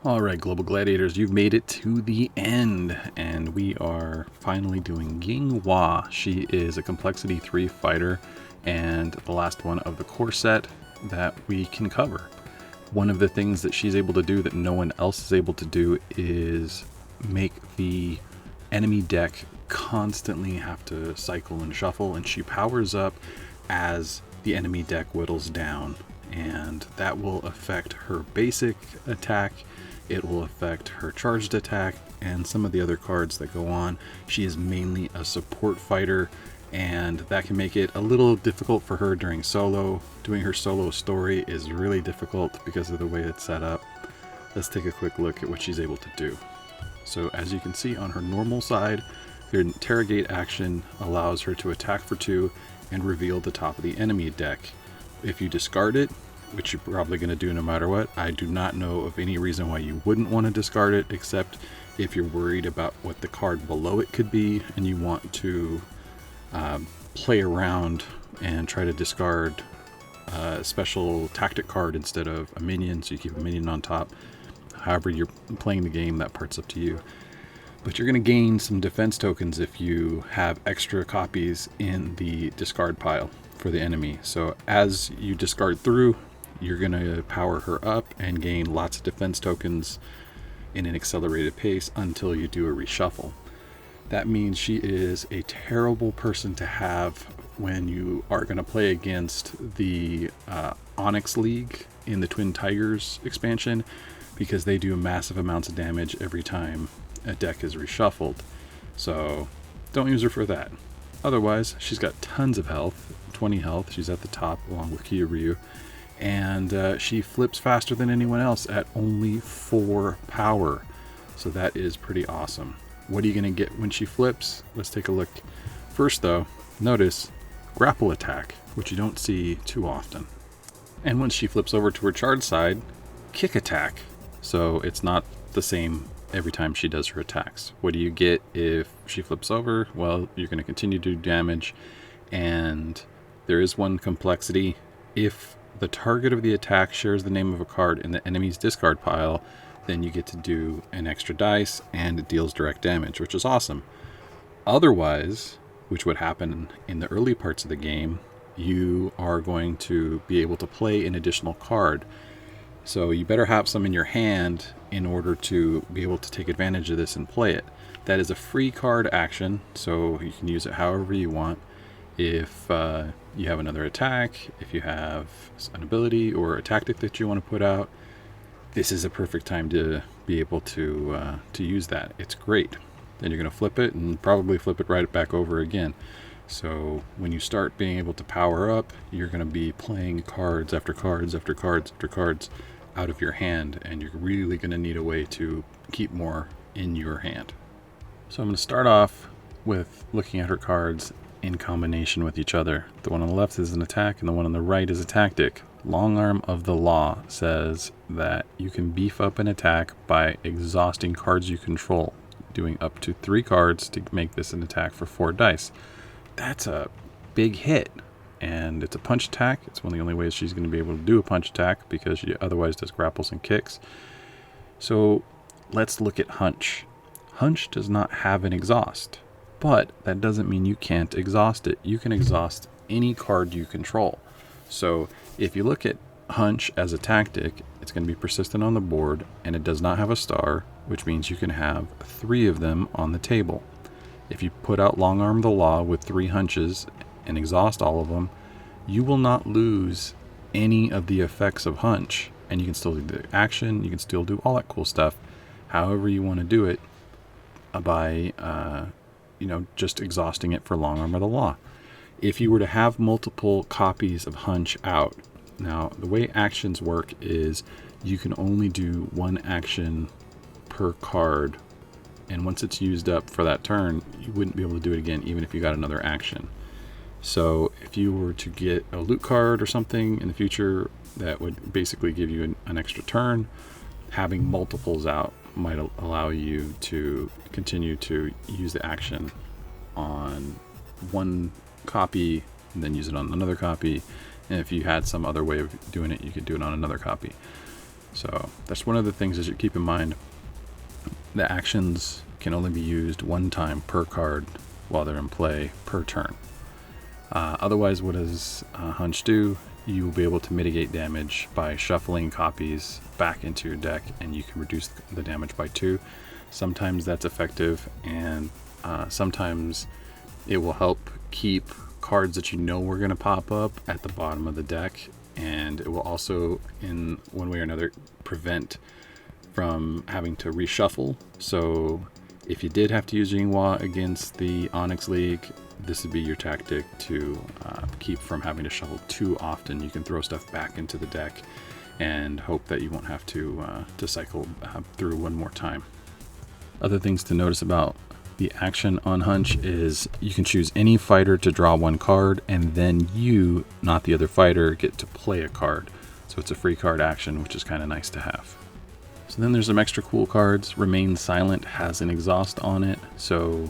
All right, Global Gladiators, you've made it to the end, and we are finally doing Ying Hua. She is a Complexity 3 fighter, and the last one of the core set that we can cover. One of the things that she's able to do that no one else is able to do is make the enemy deck constantly have to cycle and shuffle, and she powers up as the enemy deck whittles down, and that will affect her basic attack. It will affect her charged attack and some of the other cards that go on. She is mainly a support fighter, and that can make it a little difficult for her during solo. Doing her solo story is really difficult because of the way it's set up. Let's take a quick look at what she's able to do. So as you can see on her normal side, her interrogate action allows her to attack for 2 and reveal the top of the enemy deck. If you discard it, which you're probably going to do no matter what, I do not know of any reason why you wouldn't want to discard it, except if you're worried about what the card below it could be and you want to play around and try to discard a special tactic card instead of a minion, so you keep a minion on top. However you're playing the game, that part's up to you. But you're going to gain some defense tokens if you have extra copies in the discard pile for the enemy. So as you discard through, you're going to power her up and gain lots of defense tokens in an accelerated pace until you do a reshuffle. That means she is a terrible person to have when you are going to play against the Onyx League in the Twin Tigers expansion, because they do massive amounts of damage every time a deck is reshuffled. So don't use her for that. Otherwise, she's got tons of health, 20 health. She's at the top along with Kyoryu. And she flips faster than anyone else at only 4 power. So that is pretty awesome. What are you going to get when she flips? Let's take a look. First though, notice grapple attack, which you don't see too often. And once she flips over to her charge side, kick attack. So it's not the same every time she does her attacks. What do you get if she flips over? Well, you're going to continue to do damage, and there is one complexity. If the target of the attack shares the name of a card in the enemy's discard pile, then you get to do an extra dice and it deals direct damage, which is awesome. Otherwise, which would happen in the early parts of the game, you are going to be able to play an additional card. So you better have some in your hand in order to be able to take advantage of this and play it. That is a free card action, so you can use it however you want. If you have another attack, if you have an ability or a tactic that you want to put out, this is a perfect time to be able to use that. It's great. Then you're going to flip it and probably flip it right back over again. So when you start being able to power up, you're going to be playing cards after cards after cards after cards out of your hand, and you're really going to need a way to keep more in your hand. So I'm going to start off with looking at her cards in combination with each other. The one on the left is an attack and the one on the right is a tactic. Long Arm of the Law says that you can beef up an attack by exhausting cards you control, doing up to 3 cards to make this an attack for 4 dice. That's a big hit, and it's a punch attack. It's one of the only ways she's going to be able to do a punch attack, because she otherwise does grapples and kicks. So let's look at Hunch. Hunch does not have an exhaust, but that doesn't mean you can't exhaust it. You can exhaust any card you control. So if you look at Hunch as a tactic, it's going to be persistent on the board, and it does not have a star, which means you can have 3 of them on the table. If you put out Long Arm of the Law with 3 hunches and exhaust all of them, you will not lose any of the effects of Hunch, and you can still do the action, you can still do all that cool stuff, however you want to do it, by just exhausting it for Long Arm of the Law. If you were to have multiple copies of Hunch out, now the way actions work is you can only do 1 action per card, and once it's used up for that turn, you wouldn't be able to do it again even if you got another action. So if you were to get a loot card or something in the future that would basically give you an extra turn, having multiples out might allow you to continue to use the action on 1 copy and then use it on another copy. And if you had some other way of doing it, you could do it on another copy. So that's one of the things that you keep in mind. The actions can only be used one time per card while they're in play per turn. Otherwise, what does Hunch do? You will be able to mitigate damage by shuffling copies back into your deck, and you can reduce the damage by 2. Sometimes that's effective, and sometimes it will help keep cards that you know were going to pop up at the bottom of the deck, and it will also, in one way or another, prevent from having to reshuffle. So if you did have to use Ying Hua against the Onyx League, this would be your tactic to keep from having to shuffle too often. You can throw stuff back into the deck and hope that you won't have to cycle through one more time. Other things to notice about the action on Hunch is you can choose any fighter to draw one card, and then you, not the other fighter, get to play a card. So it's a free card action, which is kind of nice to have. So then there's some extra cool cards. Remain Silent has an exhaust on it, so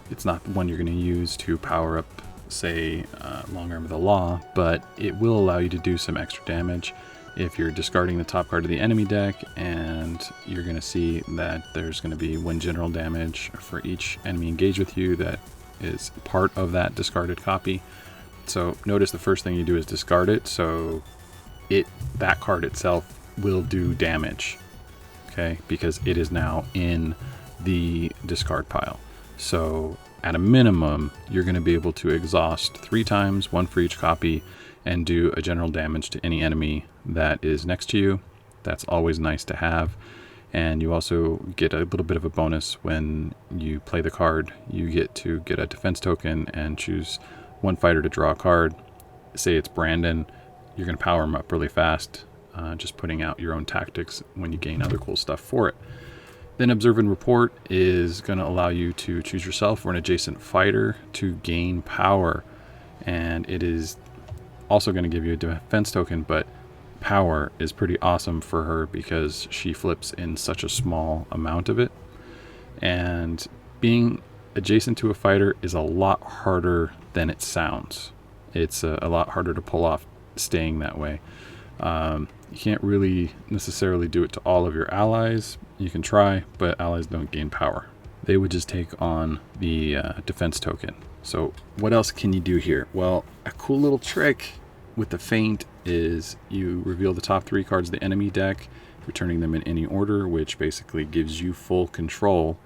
it's not one you're going to use to power up, say, Long Arm of the Law, but it will allow you to do some extra damage if you're discarding the top card of the enemy deck, and you're going to see that there's going to be 1 general damage for each enemy engaged with you that is part of that discarded copy. So notice the first thing you do is discard it, so that card itself will do damage, okay, because it is now in the discard pile. So at a minimum, you're going to be able to exhaust 3 times, 1 for each copy, and do a general damage to any enemy that is next to you. That's always nice to have. And you also get a little bit of a bonus when you play the card. You get to get a defense token and choose one fighter to draw a card. Say it's Brandon, you're going to power him up really fast, just putting out your own tactics when you gain other cool stuff for it. Then Observe and Report is going to allow you to choose yourself or an adjacent fighter to gain power. And it is also going to give you a defense token, but power is pretty awesome for her because she flips in such a small amount of it. And being adjacent to a fighter is a lot harder than it sounds. It's a lot harder to pull off staying that way. You can't really necessarily do it to all of your allies. You can try, but allies don't gain power. They would just take on the defense token. So what else can you do here? Well, a cool little trick with the feint is you reveal the top 3 cards of the enemy deck, returning them in any order, which basically gives you full control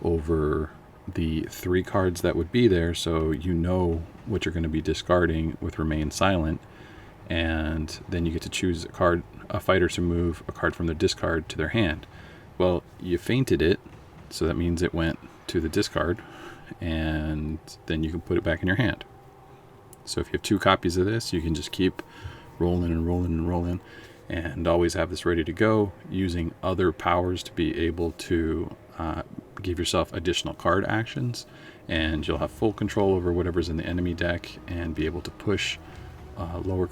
over the 3 cards that would be there, so you know what you're going to be discarding with Remain Silent, and then you get to choose a fighter to move a card from their discard to their hand. Well, you feinted it, so that means it went to the discard, and then you can put it back in your hand. So if you have 2 copies of this, you can just keep rolling and rolling and rolling, and always have this ready to go, using other powers to be able to give yourself additional card actions, and you'll have full control over whatever's in the enemy deck and be able to push lower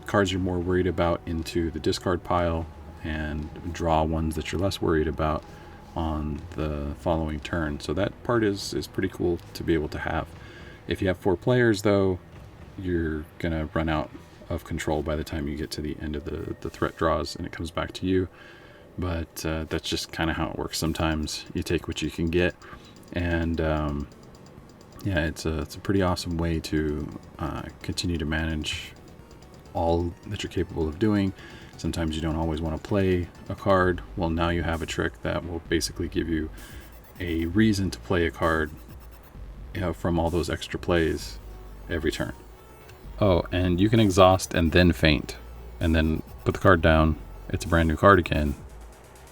cards you're more worried about into the discard pile and draw ones that you're less worried about on the following turn. So that part is pretty cool to be able to have. If you have 4 players, though, you're gonna run out of control by the time you get to the end of the threat draws and it comes back to you. But that's just kind of how it works. Sometimes you take what you can get, and yeah, it's a pretty awesome way to continue to manage all that you're capable of doing. Sometimes you don't always want to play a card. Well, now you have a trick that will basically give you a reason to play a card, from all those extra plays every turn. Oh, and you can exhaust and then feint, and then put the card down. It's a brand new card again,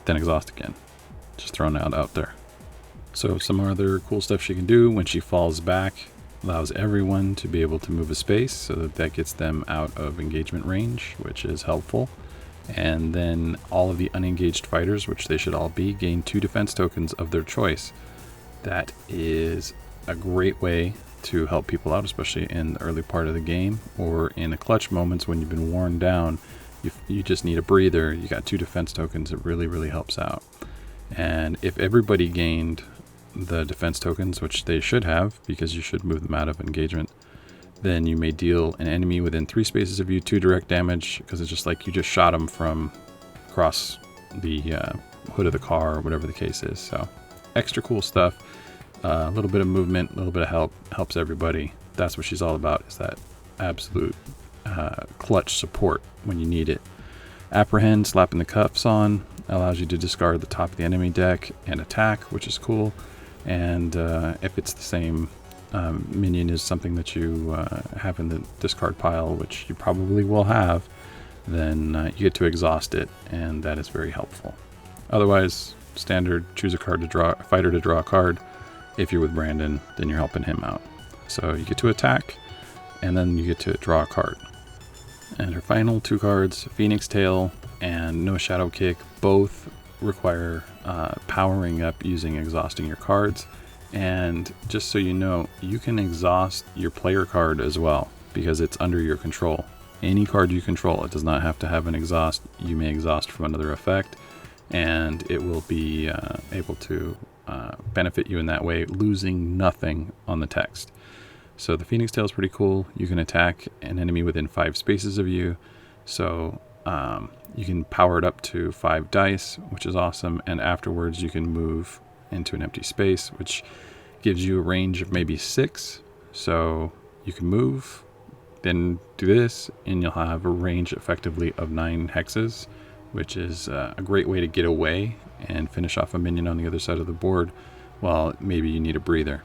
then exhaust again. Just throwing that out there. So some other cool stuff she can do when she falls back, allows everyone to be able to move a space so that gets them out of engagement range, which is helpful. And then all of the unengaged fighters, which they should all be, gain 2 defense tokens of their choice. That is a great way to help people out, especially in the early part of the game or in the clutch moments when you've been worn down. You just need a breather. You got 2 defense tokens. It really, really helps out. And if everybody gained the defense tokens, which they should have, because you should move them out of engagement, then you may deal an enemy within 3 spaces of you 2 direct damage, because it's just like you just shot them from across the hood of the car or whatever the case is. So extra cool stuff. A little bit of movement, a little bit of help, helps everybody. That's what she's all about, is that absolute clutch support when you need it. Apprehend, slapping the cuffs on, allows you to discard the top of the enemy deck and attack, which is cool. And if it's the same minion as something that you have in the discard pile, which you probably will have, then you get to exhaust it, and that is very helpful. Otherwise, standard, choose a card to draw, a fighter to draw a card. If you're with Brandon, then you're helping him out. So you get to attack, and then you get to draw a card. And her final 2 cards, Phoenix Tail and No Shadow Kick, both require powering up using exhausting your cards. And just so you know, you can exhaust your player card as well, because it's under your control. Any card you control, it does not have to have an exhaust. You may exhaust from another effect, and it will be able to benefit you in that way, losing nothing on the text. So the Phoenix Tail is pretty cool. You can attack an enemy within 5 spaces of you. So you can power it up to 5 dice, which is awesome. And afterwards you can move into an empty space, which gives you a range of maybe 6. So you can move, then do this, and you'll have a range effectively of 9 hexes, which is a great way to get away and finish off a minion on the other side of the board while maybe you need a breather.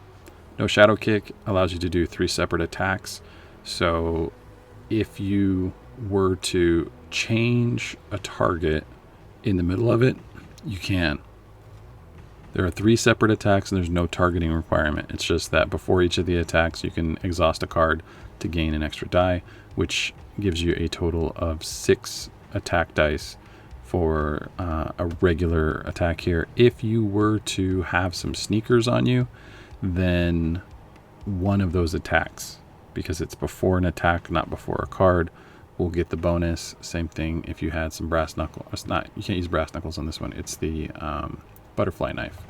No Shadow Kick allows you to do 3 separate attacks. So if you were to change a target in the middle of it, you can. There are 3 separate attacks, and there's no targeting requirement. It's just that before each of the attacks, you can exhaust a card to gain an extra die, which gives you a total of 6 attack dice for a regular attack here. If you were to have some sneakers on you, then one of those attacks, because it's before an attack, not before a card, will get the bonus. Same thing if you had some brass knuckles. It's not, you can't use brass knuckles on this one. It's the butterfly knife.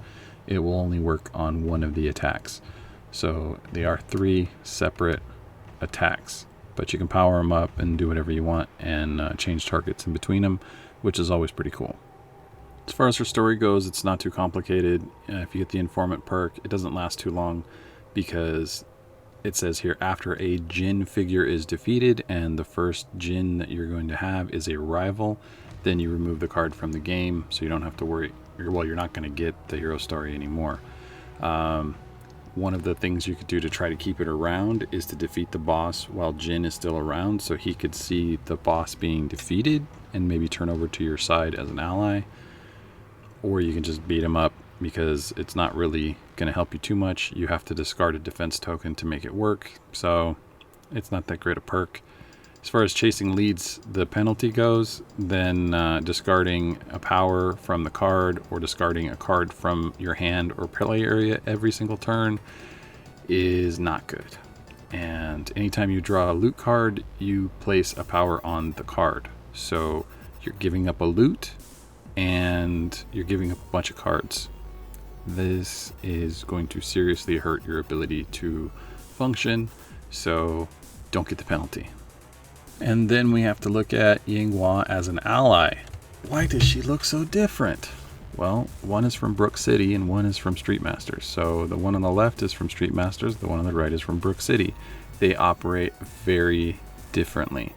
It will only work on one of the attacks. So they are 3 separate attacks, but you can power them up and do whatever you want and change targets in between them, which is always pretty cool. As far as her story goes, it's not too complicated. If you get the informant perk, it doesn't last too long, because it says here, after a Jinn figure is defeated and the first Jinn that you're going to have is a rival, then you remove the card from the game, so you don't have to worry. Well, you're not going to get the hero story anymore. One of the things you could do to try to keep it around is to defeat the boss while Jinn is still around, so he could see the boss being defeated and maybe turn over to your side as an ally. Or you can just beat him up, because it's not really going to help you too much. You have to discard a defense token to make it work, so it's not that great a perk. As far as chasing leads, the penalty goes, then discarding a power from the card or discarding a card from your hand or play area every single turn is not good. And anytime you draw a loot card, you place a power on the card. So you're giving up a loot, and you're giving up a bunch of cards. This is going to seriously hurt your ability to function, so don't get the penalty. And then we have to look at Ying Hua as an ally. Why does she look so different? Well, one is from Brook City and one is from Street Masters. So the one on the left is from Street Masters, the one on the right is from Brook City. They operate very differently.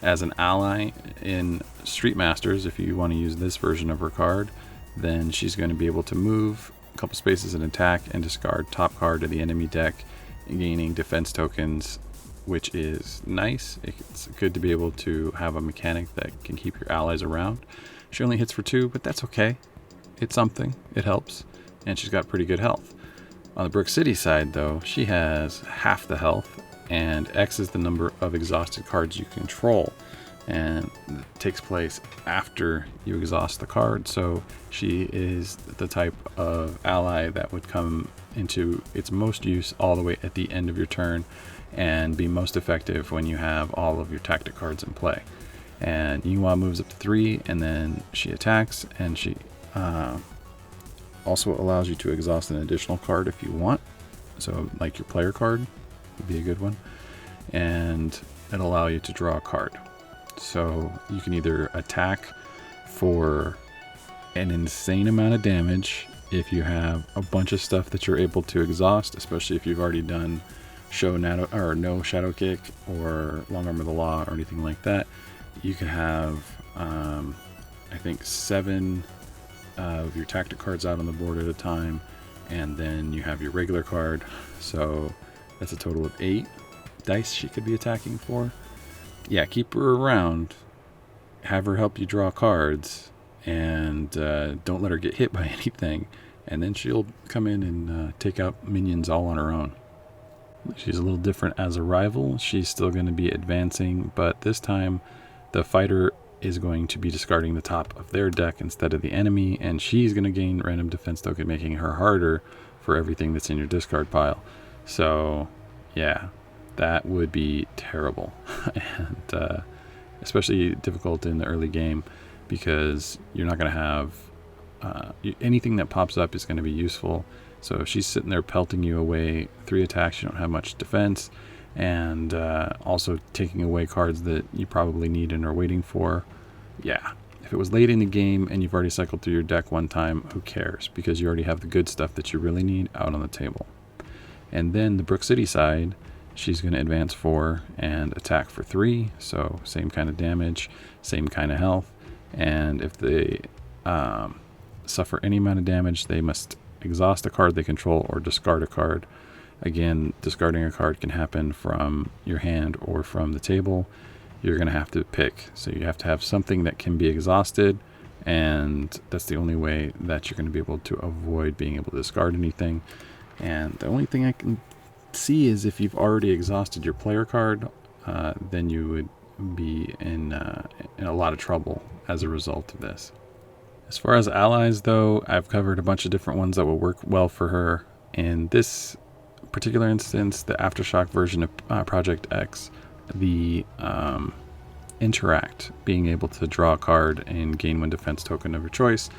As an ally in Street Masters, if you want to use this version of her card, then she's going to be able to move a couple spaces and attack and discard top card of the enemy deck, gaining defense tokens, which is nice. It's good to be able to have a mechanic that can keep your allies around. She only hits for 2, but that's okay. It's something. It helps. And she's got pretty good health. On the Brook City side, though, she has half the health, and X is the number of exhausted cards you control, and it takes place after you exhaust the card. So she is the type of ally that would come into its most use all the way at the end of your turn and be most effective when you have all of your tactic cards in play. And Ying Hua moves up to 3, and then she attacks, and she also allows you to exhaust an additional card if you want. So like your player card would be a good one, and it'll allow you to draw a card. So you can either attack for an insane amount of damage if you have a bunch of stuff that you're able to exhaust, especially if you've already done no shadow kick or long arm of the law or anything like that. You can have I think 7 of your tactic cards out on the board at a time, and then you have your regular card, so that's a total of 8 dice she could be attacking for. Yeah, keep her around, have her help you draw cards, and don't let her get hit by anything, and then she'll come in and take out minions all on her own. She's a little different as a rival. She's still going to be advancing, but this time the fighter is going to be discarding the top of their deck instead of the enemy, and she's going to gain random defense token, making her harder for everything that's in your discard pile. So yeah, that would be terrible and especially difficult in the early game, because you're not going to have anything that pops up is going to be useful. So if she's sitting there pelting you away 3 attacks, you don't have much defense, and also taking away cards that you probably need and are waiting for. Yeah, if it was late in the game and you've already cycled through your deck one time, who cares? Because you already have the good stuff that you really need out on the table. And then the Brook City side, she's going to advance 4 and attack for 3, so same kind of damage, same kind of health, and if they suffer any amount of damage, they must exhaust a card they control or discard a card. Again, discarding a card can happen from your hand or from the table. You're going to have to pick, so you have to have something that can be exhausted, and that's the only way that you're going to be able to avoid being able to discard anything. And the only thing I can see is if you've already exhausted your player card, then you would be in a lot of trouble as a result of this. As far as allies, though, I've covered a bunch of different ones that will work well for her. In this particular instance, the Aftershock version of Project X, the Interact, being able to draw a card and gain 1 defense token of your choice,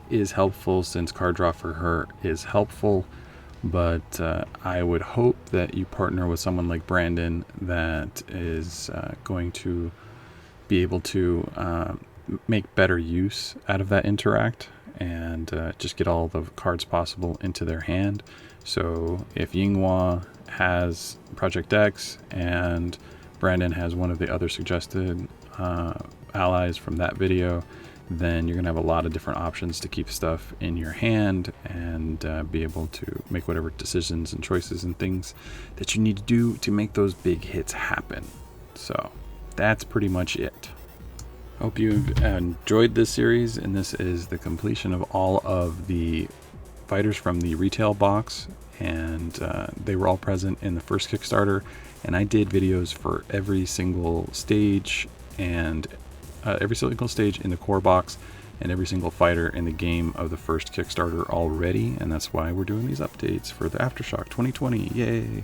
is helpful, since card draw for her is helpful. But I would hope that you partner with someone like Brandon that is going to be able to make better use out of that Interact and just get all the cards possible into their hand. So if Ying Hua has Project X and Brandon has one of the other suggested allies from that video, then you're going to have a lot of different options to keep stuff in your hand and be able to make whatever decisions and choices and things that you need to do to make those big hits happen. So that's pretty much it. Hope you've enjoyed this series, and this is the completion of all of the fighters from the retail box, and they were all present in the first Kickstarter, and I did videos for every single stage and every single stage in the core box and every single fighter in the game of the first Kickstarter already, and that's why we're doing these updates for the Aftershock 2020. Yay!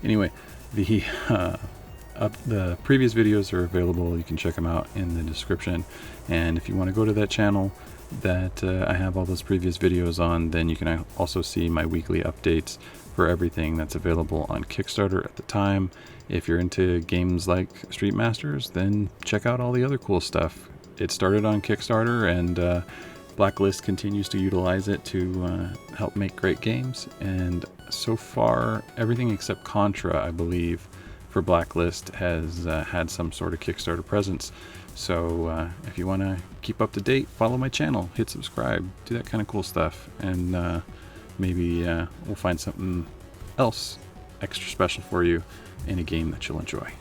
Anyway, the previous videos are available. You can check them out in the description, and if you want to go to that channel that I have all those previous videos on, then you can also see my weekly updates for everything that's available on Kickstarter at the time. If you're into games like Street Masters, then check out all the other cool stuff. It started on Kickstarter, and Blacklist continues to utilize it to help make great games, and so far everything except Contra, I believe, for Blacklist has had some sort of Kickstarter presence. So if you want to keep up to date, follow my channel, hit subscribe, do that kind of cool stuff, and maybe we'll find something else extra special for you in a game that you'll enjoy.